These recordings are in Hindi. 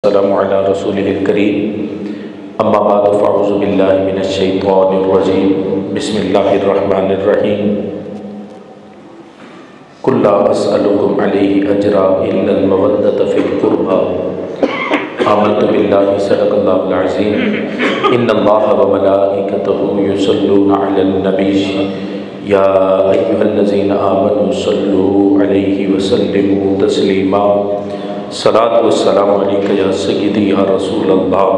अस्सलामु अला रसूलिहिल करीम अम्मा बाद फ़अऊज़ु बिल्लाहि मिनश शैतानिर रजीम बिस्मिल्लाहिर रहमानिर रहीम कुल ला अस्अलुकुम अलैहि अजरा इल्लल मवद्दत फिल क़ुरबा आमनतु बिल्लाहि सदक़ल्लाहुल अज़ीम इन्नल्लाहा व मलाइकतहु युसल्लूना अलन नबी या अय्युहल्लज़ीना आमनू सल्लू अलैहि व सल्लिमू तस्लीमा सलातु वस्सलामु अलैका या सय्यदी या रसूलल्लाह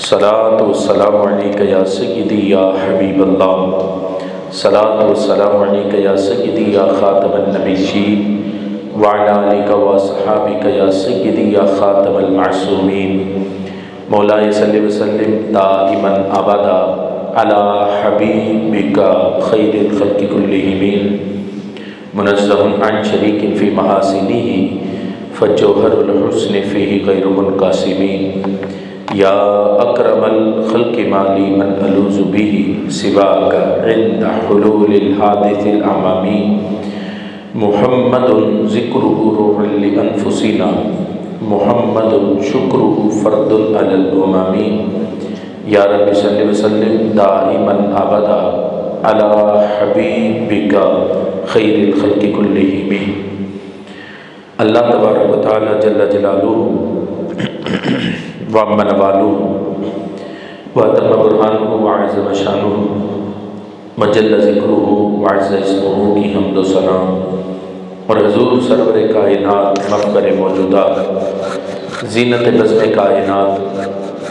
सलातु वस्सलामु अलैका या सय्यदी या हबीबल्लाह सलातु वस्सलामु अलैका या सय्यदी या खातमन नबिय्यीन व अला आलिका व अस्हाबिका या सय्यदी या खातमल मासूमीन मौलाए सल्लि व सल्लिम दाइमन अबदा अला हबीबिका खैरिल खल्क़ि कुल्लिहिम मुनज़्ज़हुन अन शरीकिन फ़ी महासिनिही फ़जौहरुल हुस्नि फ़ीही गैरु मुनक़सिमीन या अकरमल खल्क़ि माली मन अलूज़ु बिही सिवाका इंद हुलूलिल हादिसिल अमामी मुहम्मदुन ज़िक्रुहु रूहुल लि अनफुसिना मुहम्मदुन शुक्रुहु फ़र्दुन अलल उमामी या रब्बि सल्लि व सल्लिम दाइमन अबदा अला हबीबिका खैरिल खल्क़ि कुल्लिहिम। अल्लाह तबारक व तआला जल्ल जलालुहु व अम्मा नवालुहु व तम्मा बुरहानुहु व अज़्ज़ व शानुहु व जल्ल ज़िक्रुहु व अज़्ज़ इस्मुहु की हम्द व सना और हुज़ूर सरवर कायनात मफ़ख़र मौजूदात ज़ीनत बज़्म कायनात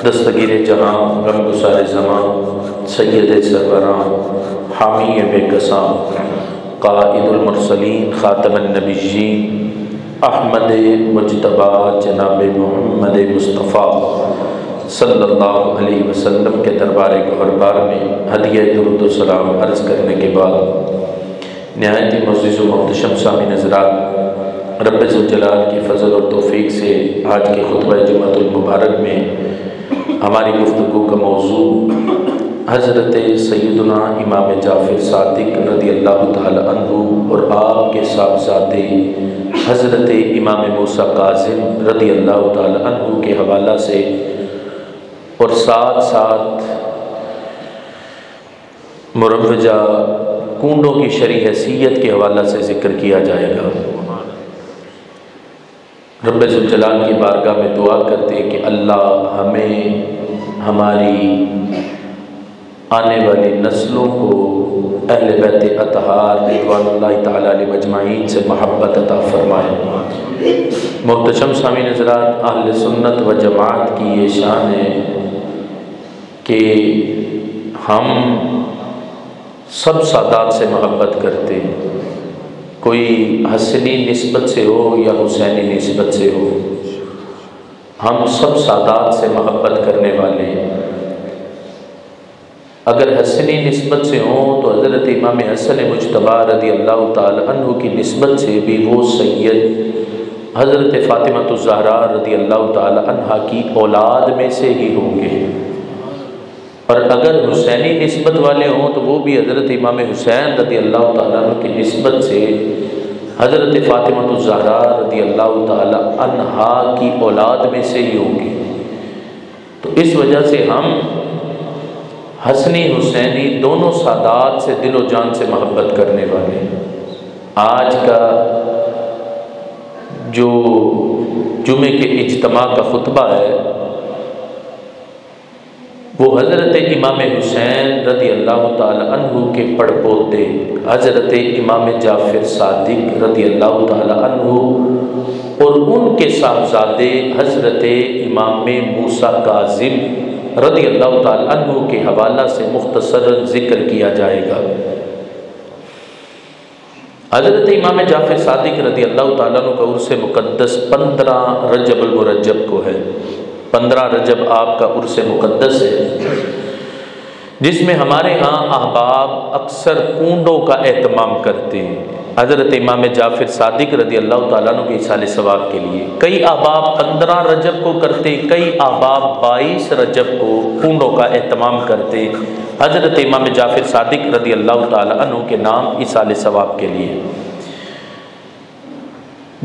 दस्तगीर जहाँ गमगुसार ज़मां सय्यद सरवरां हामी बेकसां क़ाइदुल मुरसलीन ख़ातमन नबिय्यीन अहमद मुज्तबा जनाब मोहम्मद मुस्तफ़ा सल्लल्लाहु अलैहि वसल्लम के दरबार गौहरबार में हदिया दुरूद व सलाम अर्ज़ करने के बाद नहायत मुअज़्ज़ज़ व मुहतशम सामीन हज़रात, रब्ब ज़ुल जलाल की फ़ज़ल और तौफ़ीक़ से आज के खुतबा जुम्मतुल मुबारक में हमारी गुफ्तगू का मौज़ू हज़रत सैयदना इमाम जाफ़र सादिक़ रज़ी अल्लाह तआला अन्हु और आपके साहबज़ादे हज़रत इमाम मूसा काज़िम रज़ी अल्लाह तआला अन्हु के हवाला से और साथ साथ मुरव्वजा कूंडों की शरई हैसियत के हवाला से ज़िक्र किया जाएगा। रब्ब ज़ुल जलाल की बारगाह में दुआ करते हैं कि अल्लाह हमें हमारी आने वाली नस्लों को अहले बैत अतहार रिज़वानुल्लाहि तआला अलैहिम अजमाईन से मोहब्बत अता फरमाए। मुहतशम सामीन हज़रात, अहले सुन्नत व जमात की ये शान है कि हम सब सादात से मोहब्बत करते हैं, कोई हसनी निस्बत से हो या हुसैनी निस्बत से हो, हम सब सादात से मोहब्बत करने वाले हैं। अगर हसनी निस्बत से हो तो हज़रत इमाम हसन मुज्तबा रज़ी अल्लाह तआला अन्हु की निस्बत से भी वो सैयद हज़रत फ़ातिमा ज़हरा रज़ी अल्लाह तआला अन्हा की औलाद में से ही होंगे, और अगर हुसैनी निस्बत वाले हों तो वो भी हज़रत इमाम हुसैन रज़ी अल्लाह तआला अन्हु की निस्बत से हज़रत फ़ातिमा ज़हरा रज़ी अल्लाह तआला अन्हा की औलाद में से ही होंगे। तो इस वजह से हम हसनी हुसैनी दोनों सादात से दिलो जान से मोहब्बत करने वाले। आज का जो जुमे के इज्तिमा का खुतबा है वो हज़रत इमाम हुसैन रज़ी अल्लाह तआला अन्हु के पड़पोते हज़रत इमाम जाफ़र सादिक़ रज़ी अल्लाह तआला अन्हु और उनके साहबज़ादे हज़रत इमाम मूसा काज़िम रज़ी अल्लाह तआला अन्हु के हवाला से मुख्तसर ज़िक्र किया जाएगा। हज़रत इमाम जाफ़र सादिक़ रज़ी अल्लाह तआला अन्हु का उर्स मुक़द्दस 15 रजबुल मुरज्जब को है। 15 रजब आपका उर्स मुक़द्दस है, जिसमें हमारे यहाँ अहबाब अक्सर कूंडों का एहतमाम करते हैं हज़रत इमाम जाफ़र सादिक़ रज़ी अल्लाह तआला अन्हु के इसाले सवाब के लिए। कई अहबाब 15 रजब को करते, कई अहबाब 22 रजब को कूंडों का एहतमाम करते हज़रत इमाम जाफ़र सादिक़ रज़ी अल्लाह तआला अन्हु के नाम इसाले सवाब के लिए।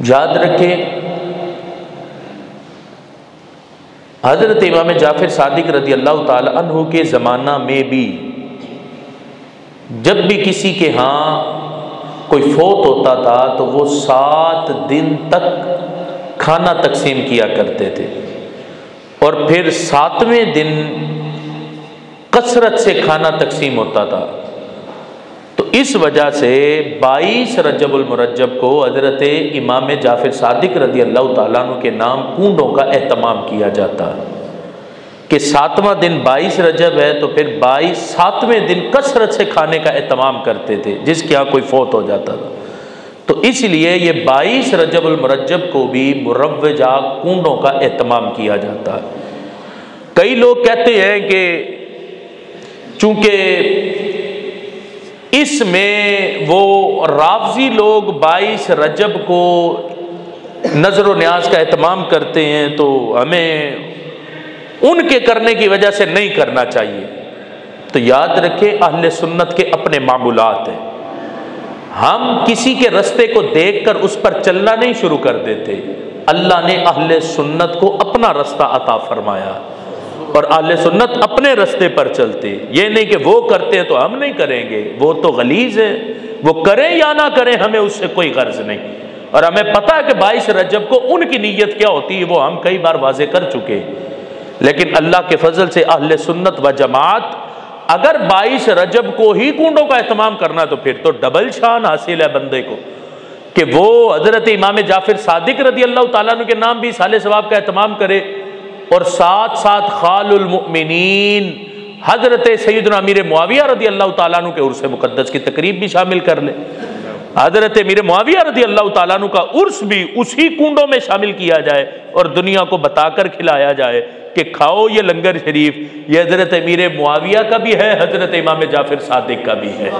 याद रखें हज़रत इमाम जाफ़र सादिक रज़ी अल्लाह ताला अन्हु के ज़माना में भी जब भी किसी के यहाँ कोई फौत होता था तो वो 7 दिन तक खाना तकसीम किया करते थे और फिर 7वें दिन कसरत से खाना तकसीम होता था। तो इस वजह से 22 रजबुल मुरज्जब को हज़रत इमाम जाफ़र सादिक रज़ी अल्लाह ताला अन्हु के नाम कूंडों का एहतमाम किया जाता है कि 7वां दिन 22 रजब है तो फिर 7वें दिन कसरत से खाने का एहतमाम करते थे जिसके यहाँ कोई फौत हो जाता था। तो इसलिए ये 22 रजबुल मुरज्जब को भी मुरव्वजा कूंडों का एहतमाम किया जाता है। कई लोग कहते हैं कि चूंकि इसमें वो रावजी लोग 22 रजब को नजर व न्याज का एहतमाम करते हैं तो हमें उनके करने की वजह से नहीं करना चाहिए। तो याद रखें अहले सुन्नत के अपने मामूलात हैं। हम किसी के रास्ते को देखकर उस पर चलना नहीं शुरू कर देते। अल्लाह ने अहले सुन्नत को अपना रास्ता अता फरमाया और अहले सुन्नत अपने रास्ते पर चलते। ये नहीं कि वो करते हैं तो हम नहीं करेंगे, वो तो गलीज है, वो करें या ना करें हमें उससे कोई गर्ज नहीं। और हमें पता है कि 22 रजब को उनकी नीयत क्या होती है, वो हम कई बार वाजे कर चुके। लेकिन अल्लाह के फजल से अहले सुन्नत व जमात अगर 22 रजब को ही कूंडों का एहतमाम करना तो फिर तो डबल शान हासिल है बंदे को कि वो हजरत इमाम जाफ़र सादिक रज़ी अल्लाह ताला अन्हु के नाम भी साले सवाब का एहतमाम करे और साथ साथ खालुल मुमिनीन हजरत सैयदना अमीर मुआविया रज़ी अल्लाह ताला अन्हु के उर्स मुक़द्दस की तकरीब भी शामिल कर ले। हजरत अमीर मुआविया रज़ी अल्लाह ताला अन्हु का उर्स भी उसी कूंडों में शामिल किया जाए और दुनिया को बताकर खिलाया जाए कि खाओ ये लंगर शरीफ, ये हजरत अमीर मुआविया का भी है, हजरत इमाम जाफ़र सादिक का भी है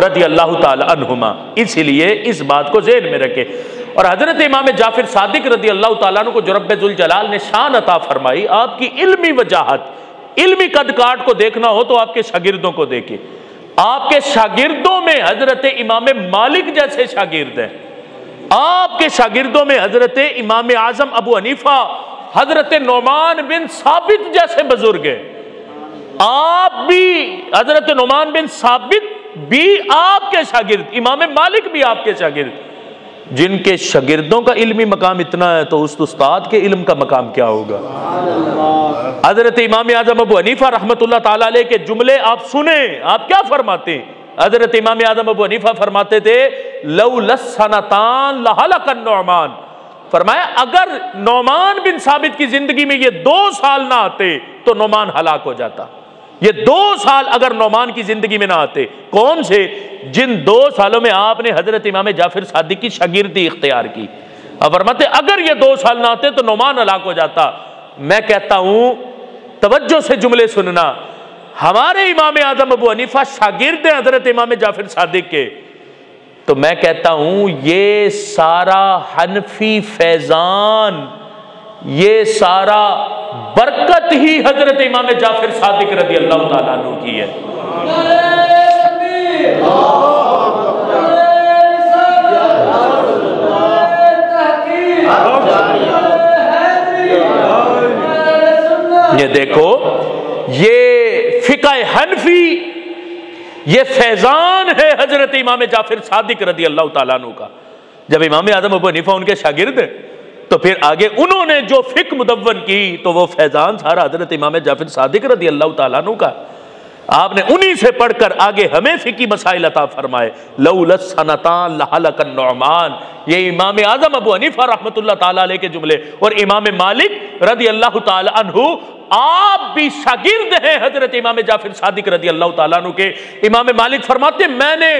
रज़ी अल्लाह ताला अन्हुमा। इसीलिए इस बात को ज़हन में रखे। और हजरत इमाम जाफ़र सादिक रज़ी अल्लाह ताला अन्हु को जो रब्बे ज़ुल जलाल ने शान अता फरमाई, आपकी इल्मी वजाहत, इल्मी कद काट को देखना हो तो आपके शागिर्दों को देखे। आपके शागिर्दों में हजरत इमाम मालिक जैसे शागिर्द हैं, आपके शागिर्दों में हजरत इमाम आज़म अबू हनीफा, हजरत नोमान बिन साबित जैसे बुजुर्ग हैं। आप भी हजरत नोमान बिन साबित भी आपके शागिर्द, इमाम मालिक भी आपके शागिर्द, जिनके शागिर्दों का इल्मी मकाम इतना है तो उस उस्ताद के इल्म का मकाम क्या होगा। हजरत इमाम आज़म अबू हनीफा रहमतुल्लाह ताला अलैह के जुमले आप सुने, आप क्या फरमाते हैं। हजरत इमाम आज़म अबू हनीफा फरमाते थे लौलसनतान लहलकन नौमान, फरमाया अगर नौमान बिन साबित की जिंदगी में ये 2 साल ना आते तो नौमान हलाक हो जाता। ये 2 साल अगर नौमान की जिंदगी में ना आते, कौन से, जिन 2 सालों में आपने हजरत इमाम जाफ़र सादिक की शागिर्दी इख्तियार की। अब फरमाते अगर ये 2 साल ना आते तो नौमान हलाक हो जाता। मैं कहता हूं तवज्जो से जुमले सुनना, हमारे इमाम आज़म अबू हनीफा शागिर्द हैं हजरत इमाम जाफ़र सादिक के, तो मैं कहता हूं ये सारा हनफी फैजान, ये सारा बरकत ही हजरत इमाम जाफ़र सादिक रज़ी अल्लाह ताला अन्हु की है। ये देखो, ये फिक़्ह हनफी, ये फैजान है हजरत इमाम जाफ़र सादिक रज़ी अल्लाह ताला अन्हु का। जब इमाम आज़म अबू हनीफा उनके शागिर्द तो फिर आगे उन्होंने जो फिक्र मुदव्वन की तो वो फैजान सारा हजरत इमाम जाफ़र सादिक रज़ी अल्लाह ताला अन्हु का। आपने उन्हीं से पढ़कर आगे हमें फिकी मसाइल अता फरमाए। लौलसनतान लहलकन नौमान, ये इमाम आज़म अबू हनीफा रहमतुल्लाह ताला अलैह के जुमले। और इमाम मालिक रज़ी अल्लाह ताला अन्हु आप भी शागिर्द हैं हजरत इमाम जाफ़र सादिक रज़ी अल्लाह ताला अन्हु के। इमाम मालिक फरमाते मैंने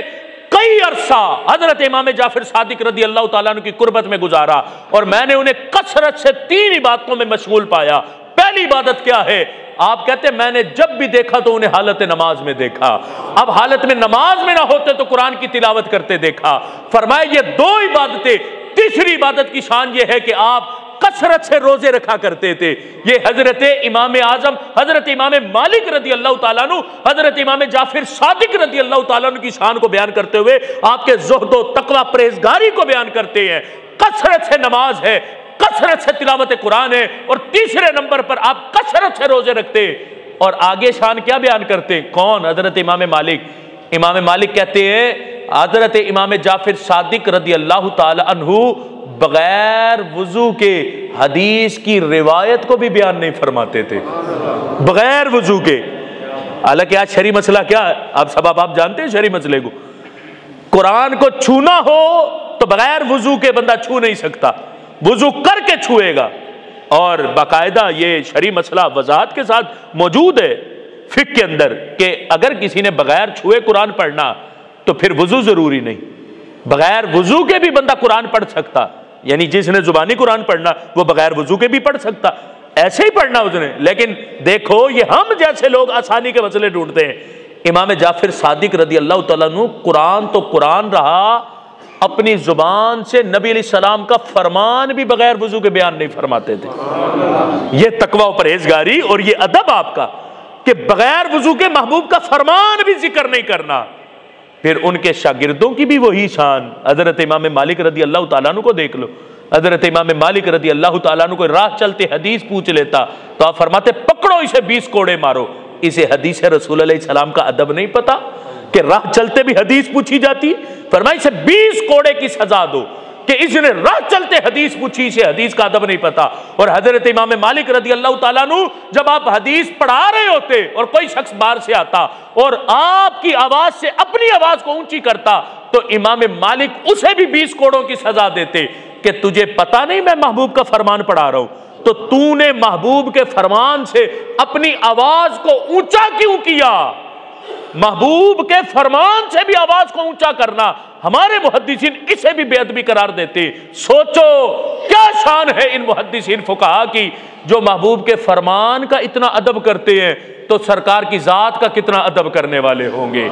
कई अरसा हजरत इमाम जाफ़र सादिक रज़ी अल्लाह ताला अन्हु की कुर्बत में गुजारा और मैंने उन्हें कसरत से 3 इबादतों में मशगूल पाया। पहली इबादत क्या है, आप कहते हैं मैंने जब भी देखा तो उन्हें हालत नमाज में देखा। अब हालत में नमाज में ना होते तो कुरान की तिलावत करते देखा। फरमाया ये 2 इबादतें। तीसरी इबादत की शान ये है कि आप कसरत से रोजे रखा करते थे। ये हजरत इमाम आज़म, हजरत इमाम मालिक रज़ी अल्लाह ताला अन्हु, हजरत इमाम जाफ़र सादिक रज़ी अल्लाह ताला अन्हु की शान को बयान करते हुए आपके ज़ुहद व तक़वा परहेज़गारी को बयान करते हैं। कसरत से नमाज है, कसरत से तिलावत कुरान है, और तीसरे नंबर पर आप कसरत से रोजे रखते। और आगे शान क्या बयान करते? कौन? हजरत इमाम मालिक। इमाम मालिक कहते हैं हजरत इमाम जाफर सादिक रदी अल्लाह ताला अन्हु बगैर वुजू के हदीस की रिवायत को भी बयान नहीं फरमाते थे, बगैर वुजू के। हालांकि आज शरी मसला क्या है, आप सब आप जानते हैं शरी मसले को। कुरान को छूना हो तो बगैर वुजू के बंदा छू नहीं सकता, वुजू करके छुएगा। और बाकायदा ये शरी मसला वजाहत के साथ मौजूद है फिक्र के अंदर कि अगर किसी ने बगैर छुए कुरान पढ़ना तो फिर वुजू जरूरी नहीं, बगैर वुजू के भी बंदा कुरान पढ़ सकता। यानी जिसने जुबानी कुरान पढ़ना वो बगैर वुजू के भी पढ़ सकता, ऐसे ही पढ़ना उसने। लेकिन देखो ये हम जैसे लोग आसानी के मसले ढूंढते हैं। इमाम जाफर सादिक रदी अल्लाह तआला अन्हु कुरान तो कुरान रहा, अपनी जुबान से नबी अलैहिस्सलाम का फरमान भी बगैर वुजू के बयान नहीं फरमाते थे। ये तकवा और परहेजगारी और ये अदब आपका कि बगैर वुजू के महबूब का फरमान भी जिक्र नहीं करना। फिर उनके शागिर्दों की भी वही शान। हजरत इमाम मालिक रदी अल्लाह तआला अन्हु को देख लो। हजरत इमाम मालिक रदी अल्लाह तआला अन्हु को राह चलते हदीस पूछ लेता तो आप फरमाते पकड़ो इसे 20 कोड़े मारो। इसे हदीस रसूल अलैहि सलाम का अदब नहीं पता कि राह चलते भी हदीस पूछी जाती। फरमाया इसे 20 कोड़े की सजा दो कि इसने राह चलते हदीस पूछी, इसे हदीस का अदब नहीं पता। और हजरत इमाम मालिक रदी अल्लाह तआला अन्हु जब आप हदीस पढ़ा रहे होते और कोई शख्स बाहर से आता और आपकी आवाज से अपनी आवाज को ऊंची करता तो इमाम मालिक उसे भी 20 कोड़ों की सजा देते कि तुझे पता नहीं मैं महबूब का फरमान पढ़ा रहा हूं, तो तूने महबूब के फरमान से अपनी आवाज को ऊंचा क्यों किया? महबूब के फरमान से भी आवाज को ऊंचा करना हमारे मुहद्दिसीन इसे भी बेअदबी करार देते। सोचो क्या शान है इन मुहद्दिसीन फुकाहा की जो महबूब के फरमान का इतना अदब करते हैं, तो सरकार की जात का कितना अदब करने वाले होंगे।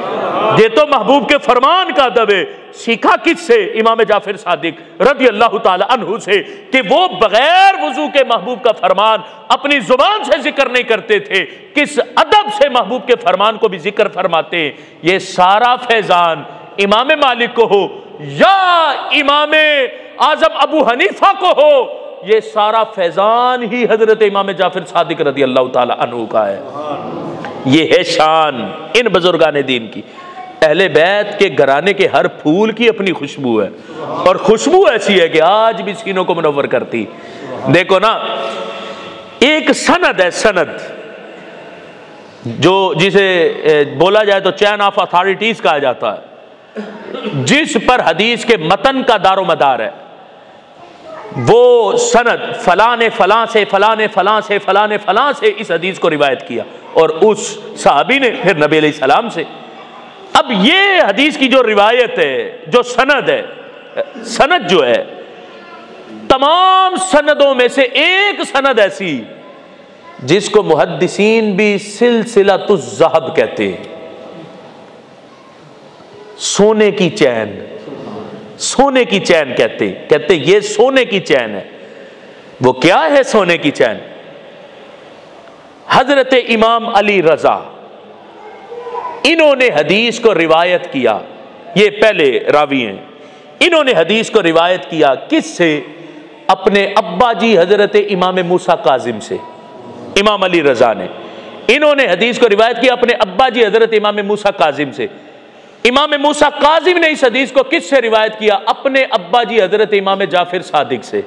ये तो महबूब के फरमान का अदब है। सीखा किससे? इमाम जाफर सादिक रदी अल्लाह ताला अन्हु से कि वो बगैर वुजू के महबूब का फरमान अपनी जुबान से जिक्र नहीं करते थे, किस अदब से महबूब के फरमान को भी जिक्र फरमाते। ये सारा फैजान इमाम मालिक को हो या इमाम आजम अबू हनीफा को हो, ये सारा फैजान ही हजरत इमाम जाफर सादिक रदी अल्लाह ताला अन्हु का है। ये है शान इन बुजुर्गान दीन की। अहले बैत के घराने के हर फूल की अपनी खुशबू है, और खुशबू ऐसी है कि आज भी सीनों को मुनव्वर करती। देखो ना, एक सनद है, सनद जो जिसे बोला जाए तो चैन ऑफ अथॉरिटीज कहा जाता है, जिस पर हदीस के मतन का दारो मदार है। वो सनद फलां ने फलां से फलां ने फलां से फलां ने फलां से इस हदीस को रिवायत किया, और उस सहाबी ने फिर नबी अलैहि सलाम से। अब ये हदीस की जो रिवायत है, जो सनद है, सनद जो है, तमाम सनदों में से एक सनद ऐसी जिसको मुहद्दिसीन भी सिलसिलतुज़ ज़हब कहते हैं, सोने की चैन, सोने की चैन कहते ये सोने की चैन है। वो क्या है सोने की चैन? हजरत इमाम अली रजा, इन्होंने हदीस को रिवायत किया। ये पहले रावी हैं। इन्होंने हदीस को रिवायत किया किससे? अपने अब्बा जी हजरत इमाम मूसा काजिम से। इमाम अली रजा ने इन्होंने हदीस को रिवायत किया अपने अब्बा जी हजरत इमाम मूसा काजिम से। इमाम मूसा काजिम ने इस हदीस को किससे रिवायत किया? अपने अब्बा जी हजरत इमाम जाफर सादिक से।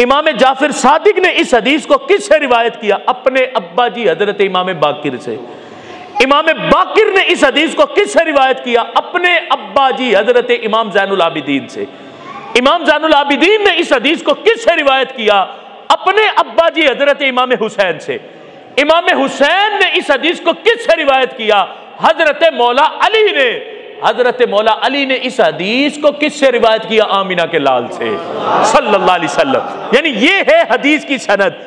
इमाम जाफर सादिक ने इस हदीस को किससे रिवायत किया? अपने अब्बा जी हजरत इमाम बाकिर से। इमाम बाकिर ने इस हदीस को किससे रिवायत किया? अपने अब्बा जी हजरत इमाम ज़ैनुल आबिदीन से। इमाम ज़ैनुल आबिदीन ने इस हदीस को किससे रिवायत किया? अपने अब्बा जी हजरत इमाम हुसैन से। इमाम हुसैन ने इस हदीस को किससे रिवायत किया? हजरत मौला अली ने। हजरत मौला अली ने इस हदीस को किससे रिवायत किया? आमिना के लाल से सल्लल्लाहु अलैहि वसल्लम। यानी ये है हदीस की सनद।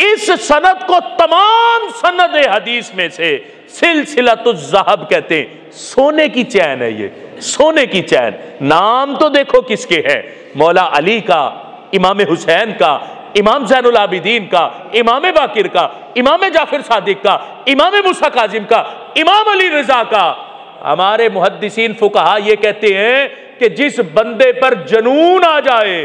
इस सनद को तमाम सनद हदीस में से सिलसिलतुज़ ज़हब कहते हैं। सोने की चैन है ये, सोने की चैन। नाम तो देखो किसके हैं? मौला अली का, इमाम हुसैन का, इमाम ज़ैनुल आबिदीन का, इमाम बाकिर का, इमाम जाफर सादिक का, इमाम मूसा काजिम का, इमाम अली रजा का। हमारे मुहद्दिसीन फुकहा ये कहते हैं कि जिस बंदे पर जनून आ जाए,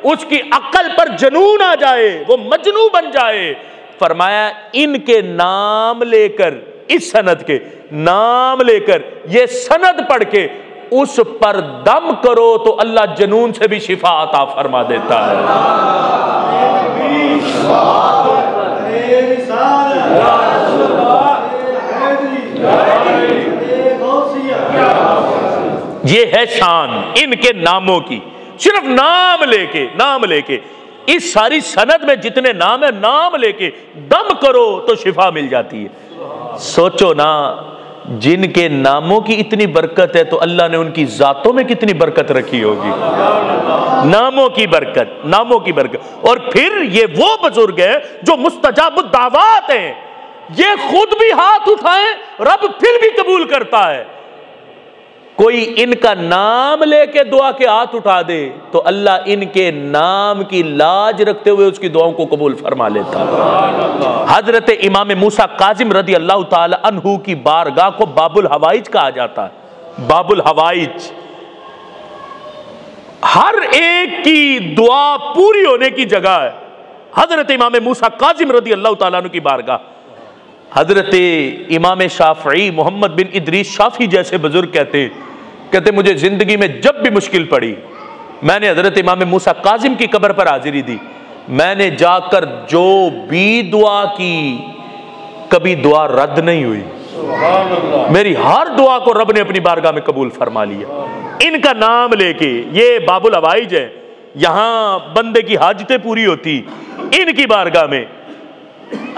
उसकी अक्ल पर जनून आ जाए, वो मजनू बन जाए। फरमाया इनके नाम लेकर, इस सनद के नाम लेकर ये सनद पढ़ के उस पर दम करो तो अल्लाह जनून से भी शिफा अता फरमा देता है। ये है शान इनके नामों की, सिर्फ नाम लेके इस सारी सनद में जितने नाम है, नाम लेके दम करो तो शिफा मिल जाती है। सोचो ना, जिनके नामों की इतनी बरकत है तो अल्लाह ने उनकी जातों में कितनी बरकत रखी होगी। नामों की बरकत। और फिर ये वो बुजुर्ग है जो मुस्तजाबुद दावात हैं, ये खुद भी हाथ उठाएं रब फिर भी कबूल करता है। कोई इनका नाम लेके दुआ के हाथ उठा दे तो अल्लाह इनके नाम की लाज रखते हुए उसकी दुआओं को कबूल फरमा लेता है। हजरत इमाम मूसा काजिम रदी अल्लाह ताला अन्हु की बारगाह को बाबुल हवाइज कहा जाता है। बाबुल हवाइज, हर एक की दुआ पूरी होने की जगह है। हजरत इमाम मूसा काजिम रदी अल्लाह ताला अन्हु की बारगाह, हजरत इमाम शाफी मोहम्मद बिन इदरीस शाफी जैसे बुजुर्ग कहते मुझे जिंदगी में जब भी मुश्किल पड़ी मैंने हजरत इमाम मूसा काजिम की कब्र पर हाजिरी दी। मैंने जाकर जो भी दुआ की कभी दुआ रद्द नहीं हुई। मेरी हर दुआ को रब ने अपनी बारगाह में कबूल फरमा लिया। इनका नाम लेके, ये बाबुल हवाइज है, यहां बंदे की हाजतें पूरी होती इनकी बारगाह में।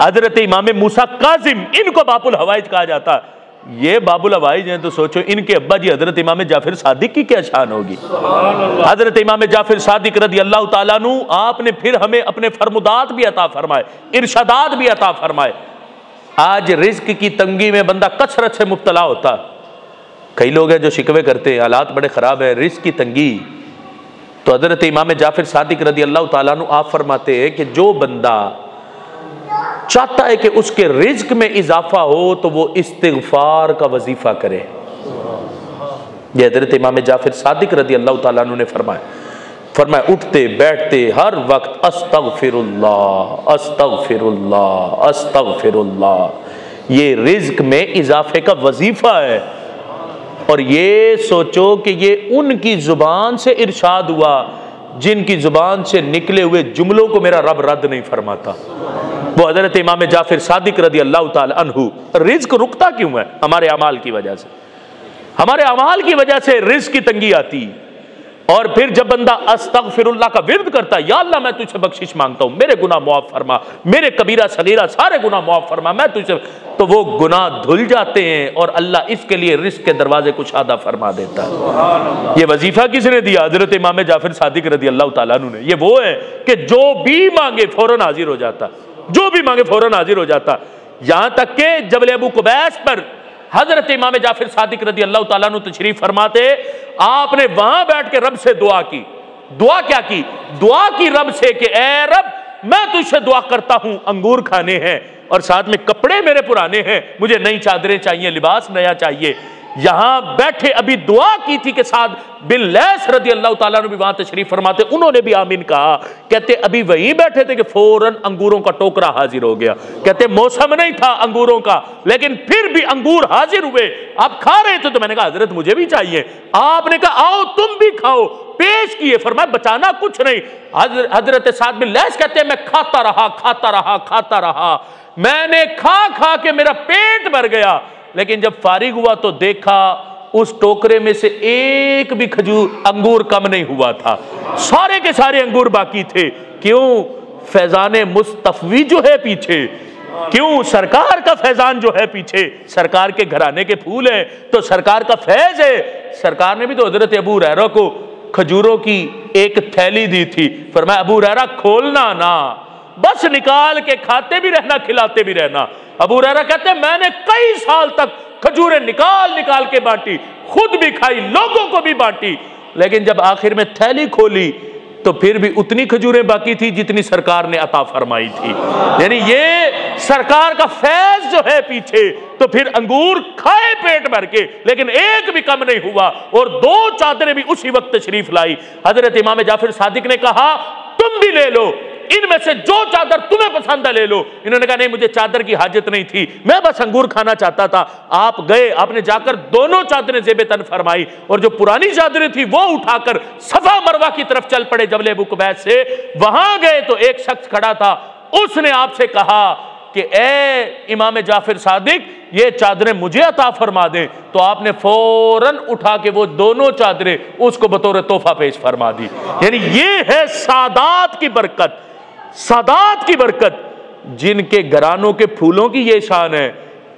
हजरत इमाम मूसा काजिम, इनको बाबुल हवाइज कहा जाता। ये बाबुल हवाइज हैं तो सोचो इनके अब्बा जी हजरत इमाम जाफिर सादिक की क्या शान होगी। हजरत इमाम जाफिर सादिक रदी अल्लाह ताला अन्हु, आपने फिर हमें अपने फरमुदात भी अता फरमाए, इरशादात भी अता फरमाए। आज रिज्क की तंगी में बंदा कसरत से मुब्तला होता। कई लोग हैं जो शिकवे करते हैं हालात बड़े खराब है, रिज्क की तंगी। तो हजरत इमाम जाफिर सादिक रदी अल्लाह ताला अन्हु आप फरमाते हैं कि जो बंदा चाहता है कि उसके रिज्क में इजाफा हो तो वो इस्तिगफार का वजीफा करे। ये हजरत इमाम जाफिर सादिक रदी अल्लाह ताला अन्हु ने फरमाया उठते बैठते हर वक्त अस्तगफिरुल्लाह अस्तगफिरुल्लाह अस्तगफिरुल्लाह। ये रिज्क में इजाफे का वजीफा है। और ये सोचो कि ये उनकी जुबान से इरशाद हुआ जिनकी जुबान से निकले हुए जुमलों को मेरा रब रद्द नहीं फरमाता। वो हजरत इमाम जाफिर सादिक रदी अल्लाह ताला अन्हु। रिज्क रुकता क्यों है? हमारे अमाल की वजह से। हमारे अमाल की वजह से रिज्क की तंगी आती। और फिर जब बंदा अस्तगफिरुल्लाह का विर्द करता है, या अल्लाह मैं तुझसे बख्शिश मांगता हूं, मेरे गुनाह मुआफ फरमा, मेरे कबीरा सगीरा सारे गुनाह मुआफ फरमा, मैं तुझसे, तो वो गुनाह धुल जाते हैं और अल्लाह इसके लिए रिज्क के दरवाजे कुशादा फरमा देता है। ये वजीफा किसने दिया? हजरत इमाम जाफिर सादिक रदी अल्लाह ताला अन्हु ने। ये वो है कि जो भी मांगे फौरन हाजिर हो जाता, जो भी मांगे फौरन हाजिर हो जाता। यहां तक के जबल अबू कुबैस पर हजरत इमाम जाफिर सादिक रदी अल्लाह ताला अन्हु तशरीफ फरमाते, आपने वहां बैठ के रब से दुआ की। दुआ क्या की? दुआ की रब से कि ए रब, मैं तुझसे दुआ करता हूं, अंगूर खाने हैं और साथ में कपड़े मेरे पुराने हैं, मुझे नई चादरें चाहिए, लिबास नया चाहिए। यहां बैठे अभी दुआ की थी कि साद बिन लैस रदी अल्लाह ताला ने भी वहां तशरीफ फरमाते, उन्होंने भी आमीन कहा। कहते अभी वहीं बैठे थे कि फौरन अंगूरों का टोकरा हाजिर हो गया। कहते मौसम नहीं था अंगूरों का, लेकिन फिर भी अंगूर हाजिर हुए। आप खा रहे थे तो मैंने कहा हजरत मुझे भी चाहिए। आपने कहा आओ तुम भी खाओ, पेश किए, फरमाया बचाना कुछ नहीं। हजरत साद बिन लैस कहते हैं मैं खाता रहा, मैंने खा खा के मेरा पेट भर गया, लेकिन जब फारिग हुआ तो देखा उस टोकरे में से एक भी अंगूर कम नहीं हुआ था, सारे के सारे अंगूर बाकी थे। क्यों? फैजान मुस्तफवी जो है पीछे, क्यों? सरकार का फैजान जो है पीछे, सरकार के घराने के फूल है तो सरकार का फैज है। सरकार ने भी तो हजरत अबू हुरैरा को खजूरों की एक थैली दी थी, फरमाया अबू हुरैरा खोलना ना, बस निकाल के खाते भी रहना, खिलाते भी रहना। अबू हुरैरा कहते हैं मैंने कई साल तक खजूरें निकाल निकाल के बांटी, खुद भी खाई, लोगों को भी बांटी, लेकिन जब आखिर में थैली खोली तो फिर भी उतनी खजूरें बाकी थी जितनी सरकार ने अता फरमाई थी। यानी ये सरकार का फैज जो है पीछे, तो फिर अंगूर खाए पेट भर के, लेकिन एक भी कम नहीं हुआ। और 2 चादरें भी उसी वक्त तशरीफ लाई। हजरत इमाम जाफर सादिक ने कहा तुम भी ले लो, इनमें से जो चादर तुम्हें पसंद है ले लो। इन्होंने कहा नहीं, मुझे चादर की हाजत नहीं थी, मैं बस अंगूर खाना चाहता था। आप गए, आपने जाकर दोनों चादरें जेब तन फरमाई, और जो पुरानी चादरें थी वो उठाकर सफा मरवा की तरफ चल पड़े जबल अबू कुबैस से। वहां गए तो एक शख्स खड़ा था, उसने आपसे कहा कि ए इमाम जाफर सादिक, ये चादरें मुझे अता फरमा दें। तो आपने फौरन उठा के वो दोनों चादरें उसको बतौर तोहफा पेश फरमा दी। यानी ये है सादात की बरकत, सादात की बरकत। जिनके घरानों के फूलों की ये शान है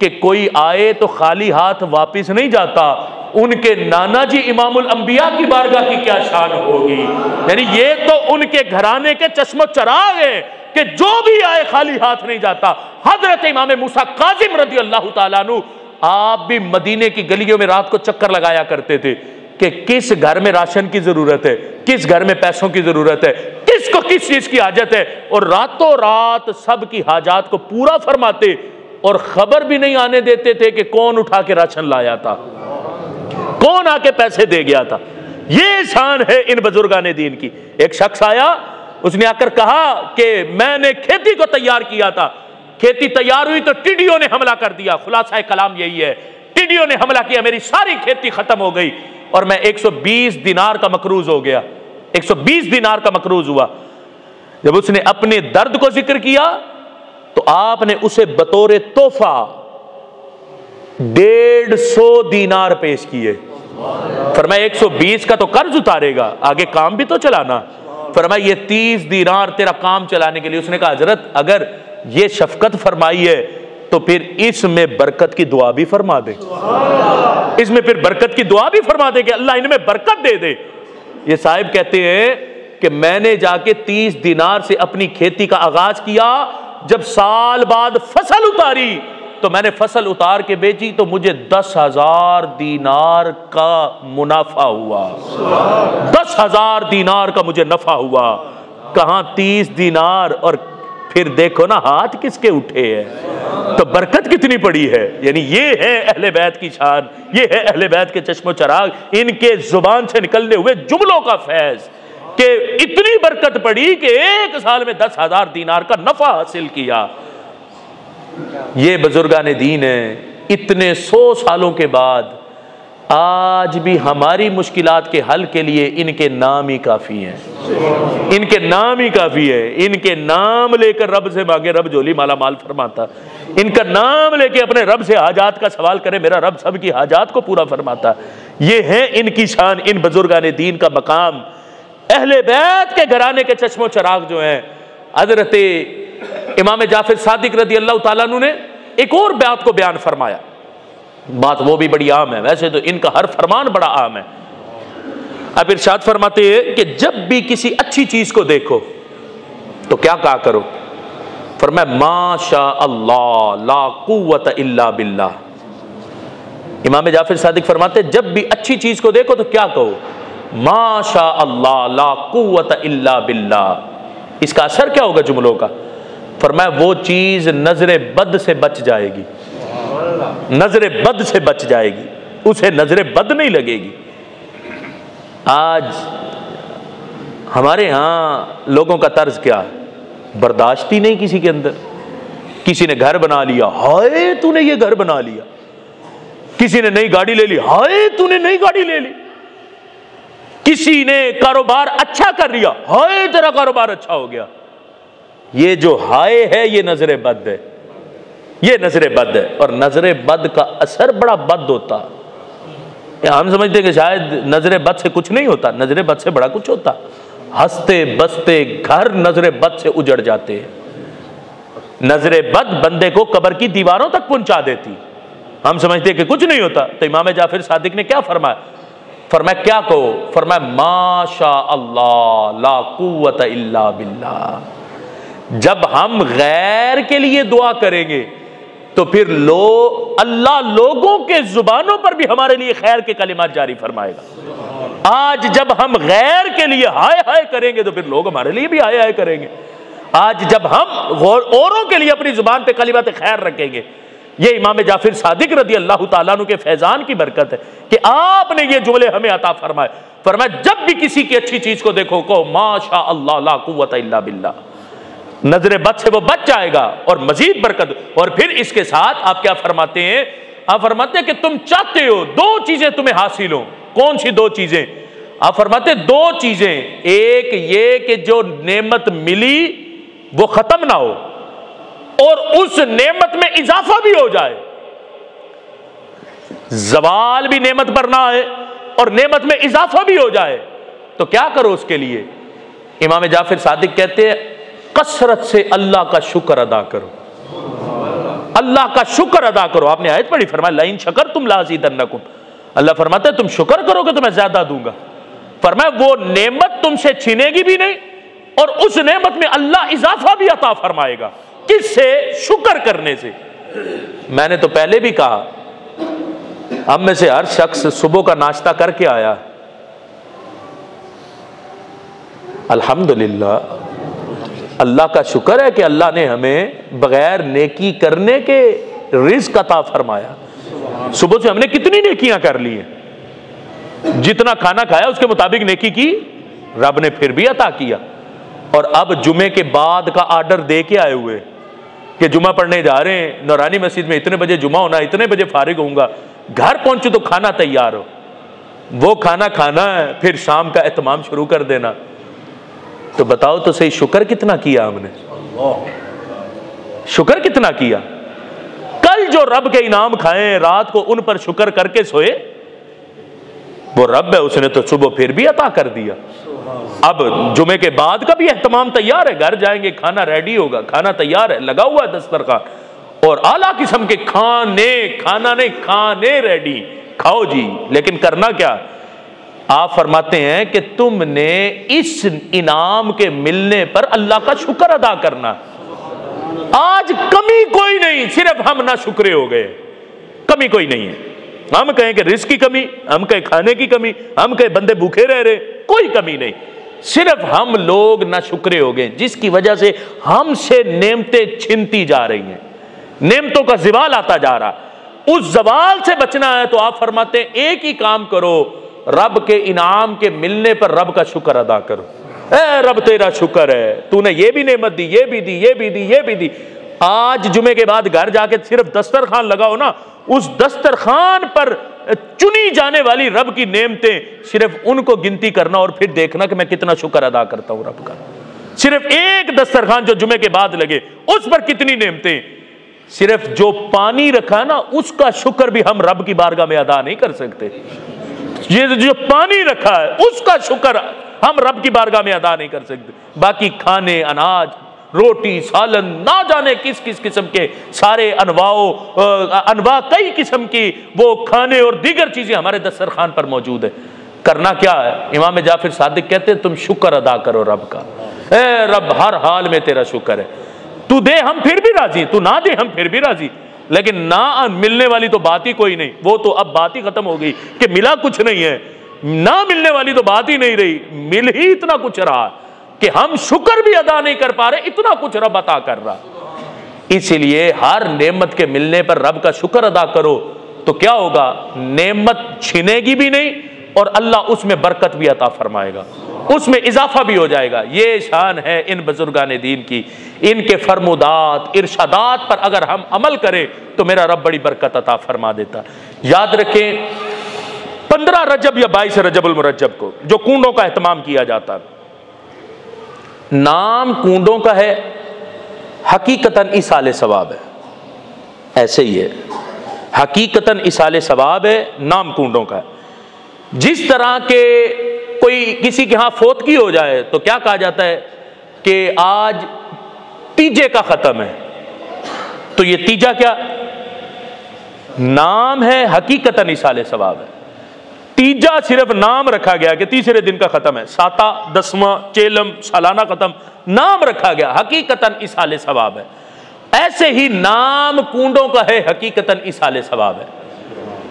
कि कोई आए तो खाली हाथ वापिस नहीं जाता, उनके नाना जी इमामुल अंबिया की बारगाह की क्या शान होगी। यानी ये तो उनके घराने के चश्मो चराग है कि जो भी आए खाली हाथ नहीं जाता। हजरत इमाम मूसा काजिम रज़ी अल्लाह ताला अन्हु, आप भी मदीने की गलियों में रात को चक्कर लगाया करते थे कि किस घर में राशन की जरूरत है, किस घर में पैसों की जरूरत है, किसको किस चीज की हाजत है, और रातों रात सब की हाजात को पूरा फरमाते और खबर भी नहीं आने देते थे कि कौन उठा के राशन लाया था, कौन आके पैसे दे गया था। ये शान है इन बुजुर्गान दीन की। एक शख्स आया, उसने आकर कहा कि मैंने खेती को तैयार किया था, खेती तैयार हुई तो टिड्डियों ने हमला कर दिया। खुलासा कलाम यही है, टिड्डियों ने हमला किया, मेरी सारी खेती खत्म हो गई और मैं 120 दिनार का मकरूज हो गया, 120 दिनार का मकरूज हुआ। जब उसने अपने दर्द को जिक्र किया तो आपने उसे बतौर तोहफा 150 दिनार पेश किए। फरमाया 120 का तो कर्ज उतारेगा, आगे काम भी तो चलाना। फरमाया ये 30 दिनार तेरा काम चलाने के लिए। उसने कहा हजरत अगर ये शफकत फरमाई है तो फिर इसमें बरकत की दुआ भी फरमा दे, इसमें फिर बरकत की दुआ भी फरमा दे कि अल्लाह इनमें बरकत दे दे। ये साहिब कहते हैं कि मैंने जाके 30 दिनार से अपनी खेती का आगाज किया। जब साल बाद फसल उतारी तो मैंने फसल उतार के बेची तो मुझे 10,000 दिनार का मुनाफा हुआ, 10,000 दिनार का मुझे नफा हुआ। कहां 30 दिनार, और फिर देखो ना हाथ किसके उठे हैं, तो बरकत कितनी पड़ी है। यानी ये है अहले बैत की शान, ये है अहले बैत के चश्मो चराग, इनके जुबान से निकलने हुए जुमलों का फैज कि इतनी बरकत पड़ी कि 1 साल में 10,000 दिनार का नफा हासिल किया। ये बुजुर्गान दीन है। इतने 100 सालों के बाद आज भी हमारी मुश्किलात के हल के लिए इनके नाम ही काफ़ी हैं, इनके नाम ही काफ़ी है। इनके नाम लेकर रब से मांगे, रब झोली माला माल फरमाता। इनका नाम लेके अपने रब से हाजात का सवाल करे, मेरा रब सब की हाजात को पूरा फरमाता। ये है इनकी शान, इन बुजुर्गान दीन का मकाम। अहले बैत के घराने के चश्मो चराग जो हैं, हजरत इमाम जाफर सादिक रज़ी अल्लाह ताला अन्हु ने एक और बात को बयान फरमाया। बात वो भी बड़ी आम है, वैसे तो इनका हर फरमान बड़ा आम है। अब इरशाद फरमाते हैं कि जब भी किसी अच्छी चीज को देखो तो क्या कहा करो। फरमाया माशा अल्लाह ला कुव्वत इल्ला बिल्लाह। इमाम जाफर सादिक फरमाते जब भी अच्छी चीज को देखो तो क्या कहो, माशा अल्लाह ला कुव्वत इल्ला बिल्लाह। इसका असर क्या होगा जुमलों का। फरमाया वो चीज नजरे बद से बच जाएगी, नजरे बद से बच जाएगी, उसे नजरे बद नहीं लगेगी। आज हमारे यहाँ लोगों का तर्ज क्या है, बर्दाश्त ही नहीं किसी के अंदर। किसी ने घर बना लिया, हाय तूने ये घर बना लिया। किसी ने नई गाड़ी ले ली, हाय तूने नई गाड़ी ले ली। किसी ने कारोबार अच्छा कर लिया, हाय तेरा कारोबार अच्छा हो गया। ये जो हाय है ये नजरे बद है, ये नजरे बद है। और नजरे बद का असर बड़ा बद होता। हम समझते कि शायद नजरे बद से कुछ नहीं होता, नजरे बद से बड़ा कुछ होता। हंसते बसते घर नजरे बद से उजड़ जाते हैं। नजरे बद बंदे को कब्र की दीवारों तक पहुंचा देती। हम समझते कि कुछ नहीं होता। तो इमाम जाफर सादिक ने क्या फरमाया, फरमाया क्या कहो, फरमाया माशा अल्लाह ला कुव्वत इल्ला बिल्लाह। जब हम गैर के लिए दुआ करेंगे तो फिर अल्लाह लोगों के जुबानों पर भी हमारे लिए खैर के कलिमात जारी फरमाएगा। आज जब हम गैर के लिए हाय हाय करेंगे तो फिर लोग हमारे लिए भी हाय हाय करेंगे। आज जब हम औरों के लिए अपनी जुबान पे कलिमात खैर रखेंगे, ये इमाम जाफिर सादिक रदी अल्लाह ताला अन्हु के फैजान की बरकत है कि आपने ये जुमले हमें अता फरमाए। फरमाया जब भी किसी की अच्छी चीज को देखो को माशा अल्लाह ला कुव्वत इल्ला बिल्लाह, नजर बद से वो बच जाएगा और मजीद बरकत। और फिर इसके साथ आप क्या फरमाते हैं? आप फरमाते हैं कि तुम चाहते हो दो चीजें तुम्हें हासिल हो। कौन सी दो चीजें? आप फरमाते दो चीजें, एक ये कि जो नेमत मिली वो खत्म ना हो और उस नेमत में इजाफा भी हो जाए। जवाल भी नेमत पर ना आए और नेमत में इजाफा भी हो जाए, तो क्या करो उसके लिए? इमाम जाफिर सादिक कहते हैं कसरत से अल्लाह का शुक्र अदा करो, अल्लाह का शुक्र अदा करो। आपने आयत पढ़ी, फरमाया लाइन शकर तुम लाज़ीदन्नकुम। अल्लाह फरमाता है तुम शुक्र करोगे तो मैं ज्यादा दूंगा। फरमाया वो नेमत तुमसे छीनेगी भी नहीं और उस नेमत में अल्लाह इजाफा भी अता फरमाएगा। किससे? शुक्र करने से। मैंने तो पहले भी कहा, हम में से हर शख्स सुबह का नाश्ता करके आया, अल्हम्दुलिल्लाह, अल्लाह का शुक्र है कि अल्लाह ने हमें बगैर नेकी करने के रिज़्क अता फरमाया। सुबह से हमने कितनी नेकियां कर ली हैं, जितना खाना खाया उसके मुताबिक नेकी की, रब ने फिर भी अता किया। और अब जुमे के बाद का आर्डर दे के आए हुए कि जुमा पढ़ने जा रहे हैं, नौरानी मस्जिद में इतने बजे जुमा होना, इतने बजे फारिग होऊंगा, घर पहुंचो तो खाना तैयार हो, वो खाना खाना है, फिर शाम का एहतमाम शुरू कर देना। तो बताओ तो सही, शुक्र कितना किया हमने? शुक्र कितना किया? कल जो रब के इनाम खाए, रात को उन पर शुक्र करके सोए, वो रब है, उसने तो सुबह फिर भी अता कर दिया। अब जुमे के बाद का भी एहतमाम तैयार है, घर जाएंगे खाना रेडी होगा, खाना तैयार है, लगा हुआ है दस्तरखान और आला किस्म के खाने, खाना नहीं खाने रेडी, खाओ जी। लेकिन करना क्या? आप फरमाते हैं कि तुमने इस इनाम के मिलने पर अल्लाह का शुक्र अदा करना। आज कमी कोई नहीं, सिर्फ हम ना शुक्रे हो गए, कमी कोई नहीं है। हम कहें कि रिस्क की कमी, हम कहें खाने की कमी, हम कहें बंदे भूखे रह रहे, कोई कमी नहीं, सिर्फ हम लोग ना शुक्रे हो गए, जिसकी वजह से हमसे नेमतें छिनती जा रही हैं, नेमतों का ज़वाल आता जा रहा। उस ज़वाल से बचना है तो आप फरमाते हैं एक ही काम करो, रब के इनाम के मिलने पर रब का शुक्र अदा करो। ए रब तेरा शुक्र है, तूने ये भी नेमत दी, ये भी दी, ये भी दी, ये भी दी। आज जुमे के बाद घर जाके सिर्फ दस्तरखान लगाओ ना, उस दस्तरखान पर चुनी जाने वाली रब की नेमतें, सिर्फ उनको गिनती करना और फिर देखना कि मैं कितना शुक्र अदा करता हूं रब का। सिर्फ एक दस्तरखान जो जुमे के बाद लगे, उस पर कितनी नेमतें। सिर्फ जो पानी रखा ना, उसका शुक्र भी हम रब की बारगाह में अदा नहीं कर सकते। ये जो पानी रखा है उसका शुक्र हम रब की बारगाह में अदा नहीं कर सकते। बाकी खाने, अनाज, रोटी, सालन, ना जाने किस किस किस्म के सारे अनवा कई किस्म की वो खाने और दीगर चीजें हमारे दस्तरखान पर मौजूद है। करना क्या है? इमाम जाफिर सादिक कहते हैं तुम शुक्र अदा करो रब का। ए रब हर हाल में तेरा शुक्र है, तू दे हम फिर भी राजी, तू ना दे हम फिर भी राजी। लेकिन ना मिलने वाली तो बात ही कोई नहीं, वो तो अब बात ही खत्म हो गई कि मिला कुछ नहीं है। ना मिलने वाली तो बात ही नहीं रही, मिल ही इतना कुछ रहा कि हम शुक्र भी अदा नहीं कर पा रहे, इतना कुछ रब अता कर रहा। इसीलिए हर नेमत के मिलने पर रब का शुक्र अदा करो, तो क्या होगा? नेमत छिनेगी भी नहीं और अल्लाह उसमें बरकत भी अता फरमाएगा, उसमें इजाफा भी हो जाएगा। ये शान है इन बुजुर्गान दीन की, इनके फरमुदात इरशादात पर अगर हम अमल करें तो मेरा रब बड़ी बरकत अता फरमा देता। याद रखें 15 रजब या 22 रजबुल मुरज्जब को जो कूंडों का एहतमाम किया जाता है, नाम कूंडों का है, हकीकतन इसाले सवाब है। ऐसे ही है, हकीकतन इसाले सवाब है, नाम कूंडों का है। जिस तरह के कोई किसी के यहां फोतगी हो जाए तो क्या कहा जाता है कि आज तीजे का खत्म है, तो ये तीजा क्या नाम है? हकीकतन इसाले सवाब है। तीजा सिर्फ नाम रखा गया कि तीसरे दिन का खत्म है, साता, दसवां, चेलम, सालाना खत्म, नाम रखा गया, हकीकतन इसाले सवाब है। ऐसे ही नाम कूंडों का है, हकीकतन इसाले सवाब है।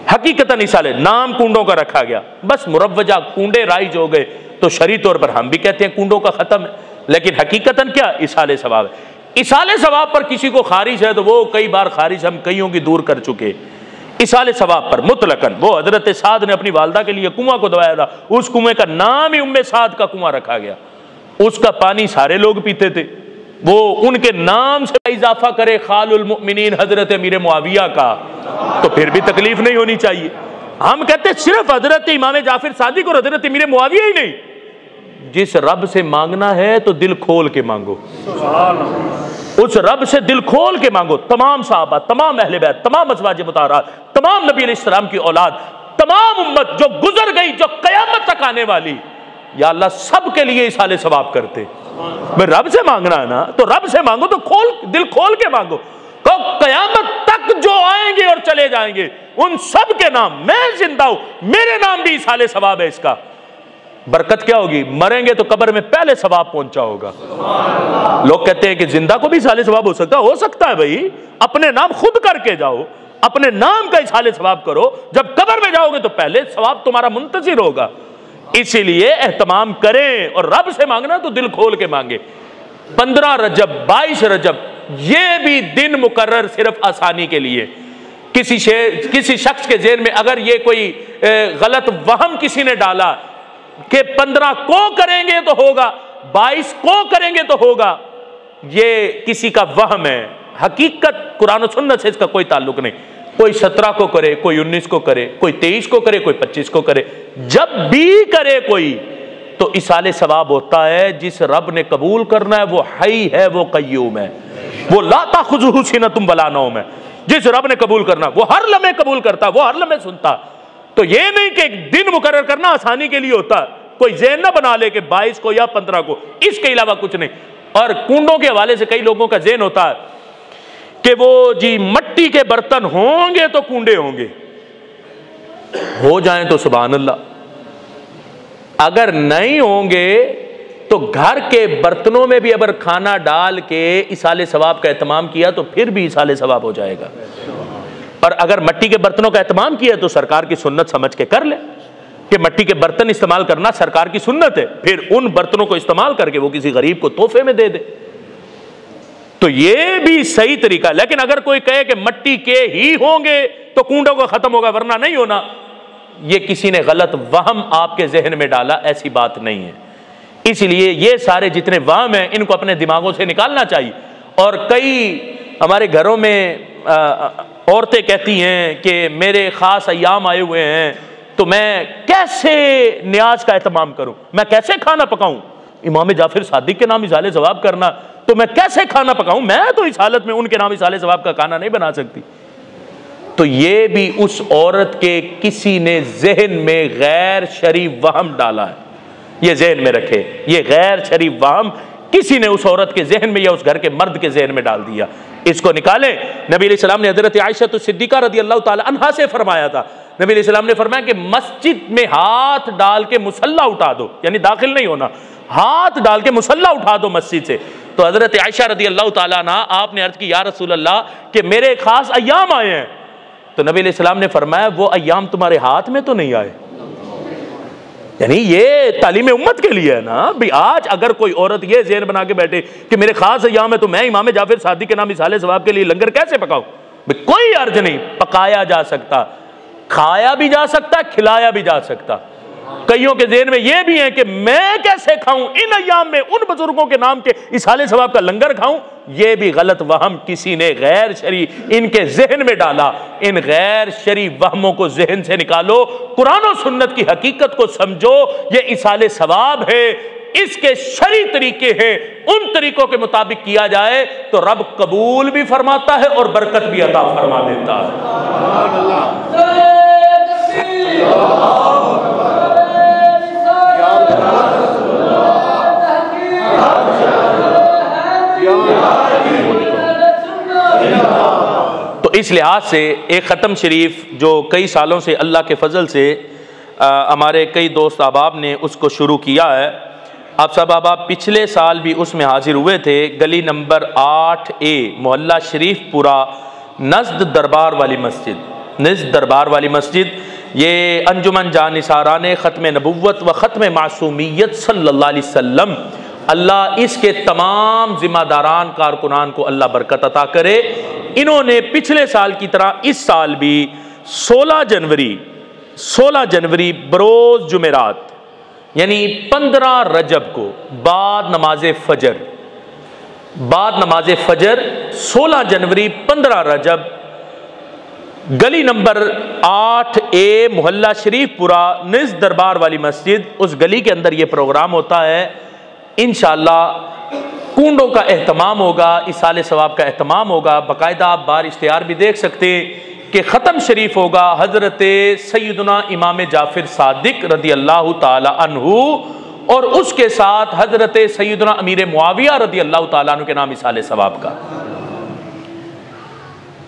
हकीकतन इसाले नाम कूंडों का रखा गया, बस मुरव्वजा कूंडे राइज हो गए तो शरई तौर पर हम भी कहते हैं कूंडों का खत्म है। लेकिन हकीकतन क्या इसाले सवाब है। इसाले सवाब पर किसी को खारिज है तो वो कई बार खारिज हम कईयों की दूर कर चुके। इसाले सवाब पर मुतलकन वो हजरत साद ने अपनी वालदा के लिए कुआं को दबाया था, उस कुएं का नाम ही उम्मे साद का कुआं रखा गया, उसका पानी सारे लोग पीते थे, वो उनके नाम से इजाफा करे खालुल मुमिनीन हजरत अमीर मुआविया का, तो फिर भी तकलीफ नहीं होनी चाहिए। हम कहते सिर्फ हजरत इमाम जाफर सादिक और हजरत अमीर मुआविया ही नहीं, जिस रब से मांगना है तो दिल खोल के मांगो, उस रब से दिल खोल के मांगो। तमाम सहाबा, तमाम अहले बैत, तमाम अज़वाज मुताहरात, तमाम नबी अलैहिस्सलाम की औलाद, तमाम उम्मत जो गुजर गई, जो कयामत तक आने वाली, या अल्लाह सब के लिए इसाले सवाब करते। रब से मांगना है ना तो रब से मांगो, तो दिल खोल के मांगो। कयामत तक जो आएंगे और चले जाएंगे उन सब के नाम, मैं जिंदा हूं, मेरे नाम भी इसाले सवाब है। इसका बरकत क्या होगी, मरेंगे तो कब्र में पहले सवाब पहुंचा होगा। लोग कहते हैं कि जिंदा को भी इसाले सवाब हो सकता है भाई, अपने नाम खुद करके जाओ, अपने नाम का इसाले सवाब करो, जब कब्र में जाओगे तो पहले सवाब तुम्हारा मुंतजिर होगा। इसीलिए एहतमाम करें और रब से मांगना तो दिल खोल के मांगे। 15 रजब, 22 रजब, ये भी दिन मुकर्रर सिर्फ आसानी के लिए। किसी शख्स के ज़हन में अगर ये कोई गलत वहम किसी ने डाला कि 15 को करेंगे तो होगा, 22 को करेंगे तो होगा, ये किसी का वहम है। हकीकत कुरान और सुन्नत से इसका कोई ताल्लुक नहीं। कोई 17 को करे, कोई 19 को करे, कोई 23 को करे, कोई 25 को करे, जब भी करे कोई तो इसाले सवाब होता है। जिस रब ने कबूल करना है वो हई है, वो कय्यूम है, वो ला ताखुज़ुहु सिनतुम वला नौम है। जिस रब ने कबूल करना वो हर लम्हे कबूल करता, वो हर लम्हे सुनता। तो ये नहीं कि एक दिन मुकर्रर करना आसानी के लिए होता, कोई ज़हन ना बना ले कि 22 को या 15 को, इसके अलावा कुछ नहीं। और कुंडों के हवाले से कई लोगों का ज़हन होता है कि वो जी मट्टी के बर्तन होंगे तो कुंडे होंगे, हो जाएं तो सुभान अल्लाह, अगर नहीं होंगे तो घर के बर्तनों में भी अगर खाना डाल के इसाले सवाब का एहतमाम किया तो फिर भी इसाले सवाब हो जाएगा। और अगर मिट्टी के बर्तनों का एहतमाम किया तो सरकार की सुन्नत समझ के कर ले कि मिट्टी के बर्तन इस्तेमाल करना सरकार की सुन्नत है, फिर उन बर्तनों को इस्तेमाल करके वो किसी गरीब को तोहफे में दे दे, तो ये भी सही तरीका। लेकिन अगर कोई कहे कि मिट्टी के ही होंगे तो कूंडों का खत्म होगा वरना नहीं होना, ये किसी ने गलत वहम आपके जहन में डाला, ऐसी बात नहीं है। इसलिए ये सारे जितने वहम हैं इनको अपने दिमागों से निकालना चाहिए। और कई हमारे घरों में औरतें कहती हैं कि मेरे ख़ास अय्याम आए हुए हैं तो मैं कैसे न्याज का एहतमाम करूं, मैं कैसे खाना पकाऊं, इमाम जाफर सादिक के नाम इसाले सवाब करना, तो मैं कैसे खाना पकाऊं, मैं तो इस हालत में उनके नाम इसाले सवाब का खाना नहीं बना सकती। तो ये भी उस औरत के किसी ने जहन में गैर शरीफ वहम डाला है, ये जहन में रखे, ये गैर शरीफ वहम किसी ने उस औरत के जहन में या उस घर के मर्द के जहन में डाल दिया, इसको निकालें। नबी अलैहिस्सलाम ने हजरत आयशा सिद्दीक़ा रज़ियल्लाहु ताला अन्हा से फरमाया था, नबी अलैहिस्सलाम ने फरमाया कि मस्जिद में हाथ डाल के मुसल्ला उठा दो, यानी दाखिल नहीं होना, हाथ डाल के मुसल्ला उठा दो मस्जिद से। तो हजरत आयशा रज़ियल्लाहु ताला अन्हा आपने अर्ज की या रसूल अल्लाह कि मेरे खास अय्याम आए हैं, तो नबी अलैहिस्सलाम ने फरमाया वो अय्याम तुम्हारे हाथ में तो नहीं आए, यानी ये तालीम उम्मत के लिए है ना भी। आज अगर कोई औरत ये ज़हन बना के बैठे कि मेरे खास अय्याम है तो मैं इमाम जाफर सादिक के नाम इसाले सवाब के लिए लंगर कैसे पकाऊं, कोई अर्ज नहीं, पकाया जा सकता, खाया भी जा सकता, खिलाया भी जा सकता। कईयों के ज़हन में ये भी है कि मैं कैसे खाऊं, इन अय्याम में उन बुजुर्गों के नाम के इसाले सवाब का लंगर खाऊं, ये भी गलत वहम किसी ने गैर शरी इनके जहन में डाला। इन गैर शरी वहमों को जहन से निकालो, कुरान और सुन्नत की हकीकत को समझो, ये इसाले सवाब है, इसके शरी तरीके हैं, उन तरीकों के मुताबिक किया जाए तो रब कबूल भी फरमाता है और बरकत भी अता फरमा देता है। तो इस लिहाज से एक ख़त्म शरीफ जो कई सालों से अल्लाह के फजल से हमारे कई दोस्त अहबाब ने उसको शुरू किया है। आप सब अहबाब पिछले साल भी उसमें हाजिर हुए थे। गली नंबर 8A मोहल्ला शरीफपुरा नज़द दरबार वाली मस्जिद, नज़द दरबार वाली मस्जिद, ये अंजुमन जानिसाराने ख़त्म नबुव्वत व ख़त्म मासूमियत सल्लल्लाहु अलैहि वसल्लम अल्लाह इसके तमाम जिम्मेदारान कारकुनान को अल्लाह बरकत अता करे। इन्होंने पिछले साल की तरह इस साल भी 16 जनवरी बरोज जुमेरात यानी 15 रजब को बाद नमाज फजर 16 जनवरी 15 रजब गली नंबर 8A मोहल्ला शरीफपुरा निज दरबार वाली मस्जिद, उस गली के अंदर ये प्रोग्राम होता है। इंशाअल्लाह कुंडों का एहतमाम होगा, इसाले सवाब का एहतमाम होगा। बाकायदा आप बाहर इश्तिहार भी देख सकते कि ख़त्म शरीफ होगा हज़रत सैयदना इमाम जाफ़िर सादिक रदी अल्लाह ताला अन्हु और उसके साथ हज़रत सैयदना अमीर मुआविया रदी अल्लाह ताला अन्हु के नाम इसाले सवाब का।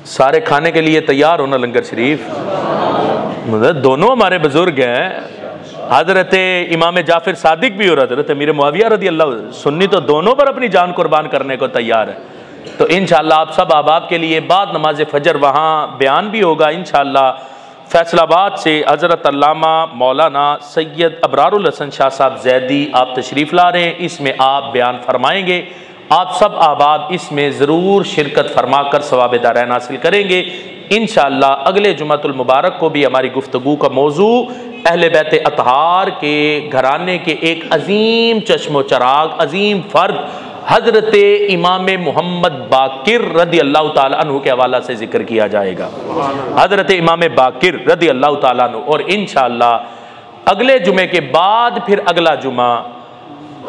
सारे खाने के लिए तैयार होना लंगर शरीफ, मतलब दोनों हमारे बुजुर्ग हैं, हज़रत इमाम जाफ़िर सादिक भी और हज़रत अमीर मुआविया रदी अल्लाह, सुन्नी तो दोनों पर अपनी जान कुर्बान करने को तैयार है। तो इंशाअल्लाह आप सब अहबाब के लिए बाद नमाज फजर वहाँ बयान भी होगा। इंशाअल्लाह फैसलाबाद से हज़रत अल्लामा मौलाना सैयद अबरारुल हसन शाह साहब जैदी आप तशरीफ़ ला रहे हैं, इसमें आप बयान फरमाएंगे। आप सब अहबाब इसमें ज़रूर शिरकत फरमा कर सवाब दारैन हासिल करेंगे इंशाअल्लाह। अगले जुमातुल मुबारक को भी हमारी गुफ्तगू का मौजू अहले बैत अतहार के घराने के एक अजीम चश्मो चराग, अजीम फ़र्द हज़रत इमाम मोहम्मद बाकिर रदी अल्लाह ताला अन्हु के हवाला से जिक्र किया जाएगा। हज़रत इमाम बाकिर रदी अल्लाह ताला अन्हु, और इंशाअल्लाह अगले जुमे के बाद फिर अगला जुमा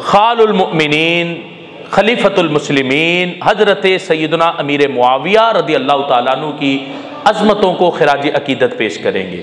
खालुल मुमिनीन खलीफतुल मुस्लिमीन हज़रत सैयदना अमीर मुआविया रदी अल्लाह ताला अन्हु की अज़मतों को खिराज अकीदत पेश करेंगे।